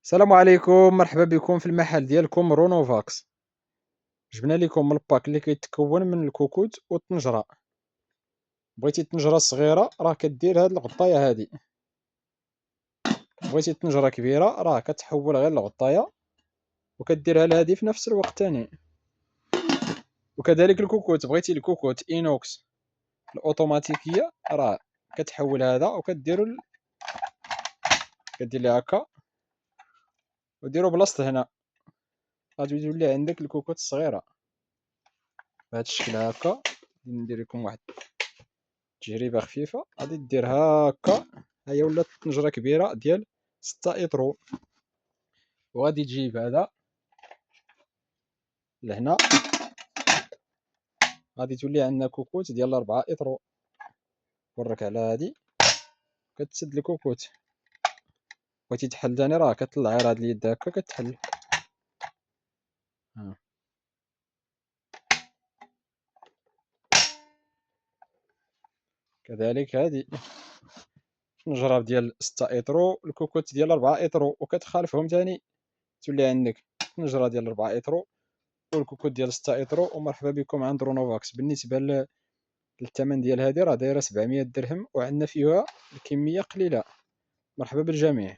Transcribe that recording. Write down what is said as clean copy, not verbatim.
السلام عليكم، مرحبا بكم في المحل ديالكم رونوفاكس. جبنا لكم الباك اللي كيتكون من الكوكوت والطنجرة. بغيتي الطنجرة صغيرة راه كدير هاد الغطاية هادي، بغيتي الطنجرة كبيرة راه كتحول غير الغطاية وكديرها لهادي في نفس الوقت تاني. وكذلك الكوكوت، بغيتي الكوكوت اينوكس الاوتوماتيكية راه كتحول هذا وكديرو كدير ليه هكا وديرو بلاصة هنا، غادي يولي عندك الكوكوت الصغيرة بهاد الشكل هكا. ندير لكم واحد تجربة خفيفة، غادي دير هاكا، هي ولات طنجرة كبيرة ديال 6 إطرو. وغادي تجيب هذا لهنا، غادي تولي عندنا كوكوت ديال 4 إطرو. ورك على هادي كتسد الكوكوت، بغيتي تحل تاني راه كطلع غير هاد اليد هكا كتحل. كذلك هادي طنجرة ديال 6 إطرو، الكوكوت ديال 4 إطرو، وكتخالفهم تاني تولي عندك طنجرة ديال 4 إطرو والكوكوت ديال 6 إطرو. ومرحبا بكم عند رونوفاكس. بالنسبة للثمن ديال هادي راه دايرة 700 درهم، وعندنا فيها الكمية قليلة. مرحبا بالجميع.